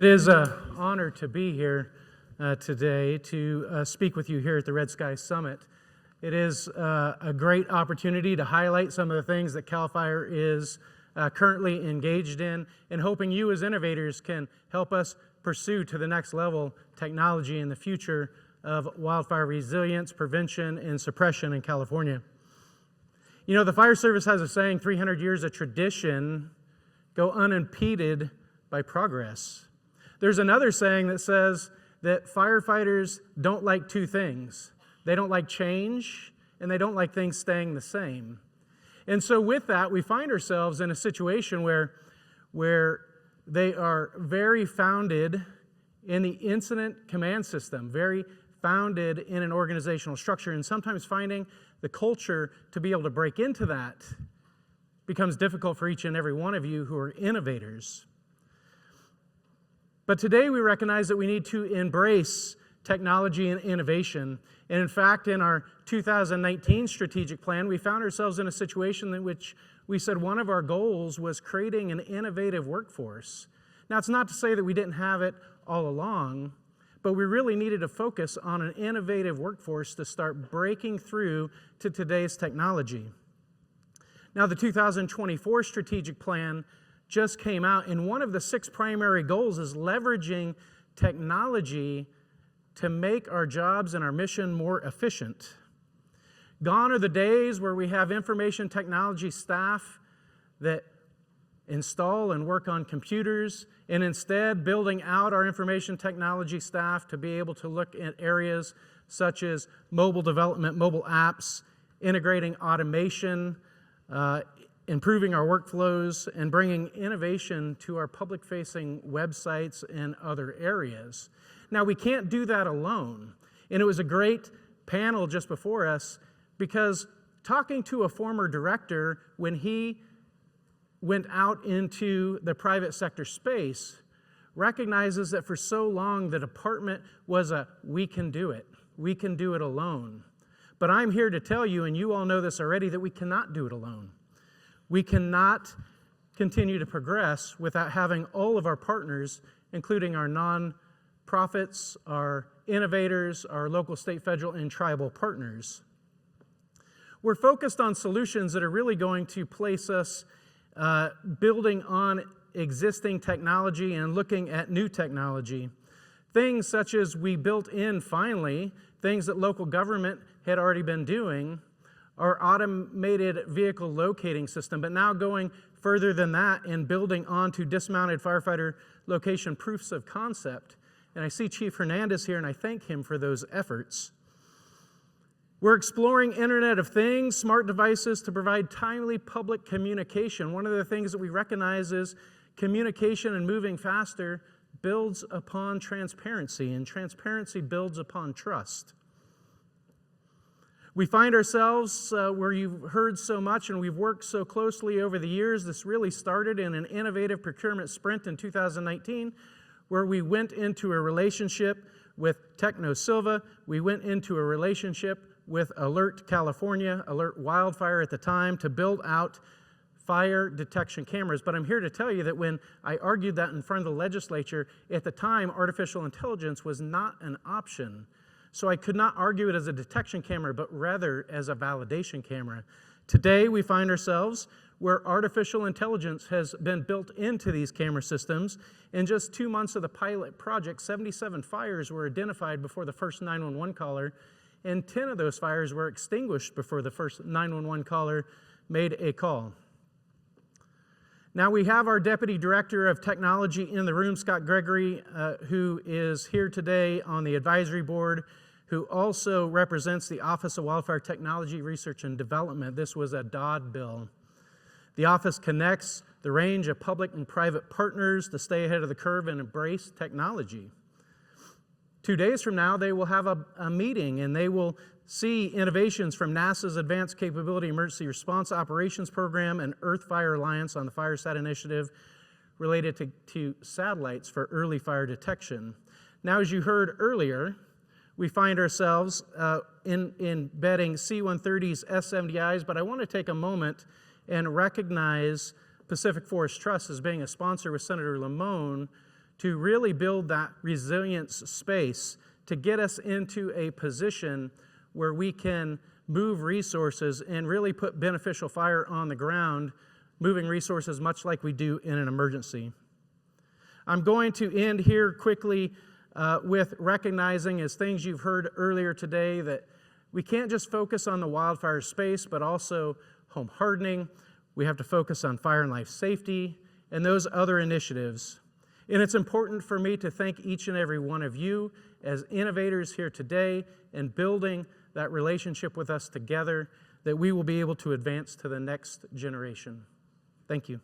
It is an honor to be here today to speak with you here at the Red Sky Summit. It is a great opportunity to highlight some of the things that CAL FIRE is currently engaged in, and hoping you as innovators can help us pursue to the next level technology in the future of wildfire resilience, prevention, and suppression in California. You know, the fire service has a saying, 300 years of tradition go unimpeded by progress. There's another saying that says that firefighters don't like two things. They don't like change, and they don't like things staying the same. And so with that, we find ourselves in a situation where they are very founded in the incident command system, very founded in an organizational structure, and sometimes finding the culture to be able to break into that becomes difficult for each and every one of you who are innovators. But today we recognize that we need to embrace technology and innovation. And in fact, in our 2019 strategic plan, we found ourselves in a situation in which we said one of our goals was creating an innovative workforce. Now, it's not to say that we didn't have it all along, but we really needed to focus on an innovative workforce to start breaking through to today's technology. Now, the 2024 strategic plan just came out, and one of the 6 primary goals is leveraging technology to make our jobs and our mission more efficient. Gone are the days where we have information technology staff that install and work on computers, and instead building out our information technology staff to be able to look at areas such as mobile development, mobile apps, integrating automation, improving our workflows, and bringing innovation to our public-facing websites and other areas. Now, we can't do that alone. And it was a great panel just before us, because talking to a former director when he went out into the private sector space recognizes that for so long the department was we can do it alone. But I'm here to tell you, and you all know this already, that we cannot do it alone. We cannot continue to progress without having all of our partners, including our nonprofits, our innovators, our local, state, federal, and tribal partners. We're focused on solutions that are really going to place us building on existing technology and looking at new technology. Things such as we built in, finally, things that local government had already been doing, our automated vehicle locating system, but now going further than that and building onto dismounted firefighter location proofs of concept. And I see Chief Hernandez here, and I thank him for those efforts. We're exploring Internet of Things, smart devices to provide timely public communication. One of the things that we recognize is communication and moving faster builds upon transparency, and transparency builds upon trust. We find ourselves where you've heard so much and we've worked so closely over the years. This really started in an innovative procurement sprint in 2019, where we went into a relationship with Techno Silva. We went into a relationship with Alert California, Alert Wildfire at the time, to build out fire detection cameras. But I'm here to tell you that when I argued that in front of the legislature, at the time, artificial intelligence was not an option. So I could not argue it as a detection camera, but rather as a validation camera. Today, we find ourselves where artificial intelligence has been built into these camera systems. In just 2 months of the pilot project, 77 fires were identified before the first 911 caller, and 10 of those fires were extinguished before the first 911 caller made a call. Now we have our Deputy Director of Technology in the room, Scott Gregory, who is here today on the advisory board, who also represents the Office of Wildfire Technology Research and Development. This was a DOD bill. The office connects the range of public and private partners to stay ahead of the curve and embrace technology. 2 days from now, they will have a meeting, and they will see innovations from NASA's Advanced Capability Emergency Response Operations Program and Earth Fire Alliance on the FireSat initiative related to satellites for early fire detection. Now, as you heard earlier, we find ourselves embedding C-130's S-70Is, but I want to take a moment and recognize Pacific Forest Trust as being a sponsor with Senator Lamone to really build that resilience space to get us into a position where we can move resources and really put beneficial fire on the ground, moving resources much like we do in an emergency. I'm going to end here quickly with recognizing, as things you've heard earlier today, that we can't just focus on the wildfire space, but also home hardening. We have to focus on fire and life safety and those other initiatives. And it's important for me to thank each and every one of you as innovators here today and building that relationship with us together, that we will be able to advance to the next generation. Thank you.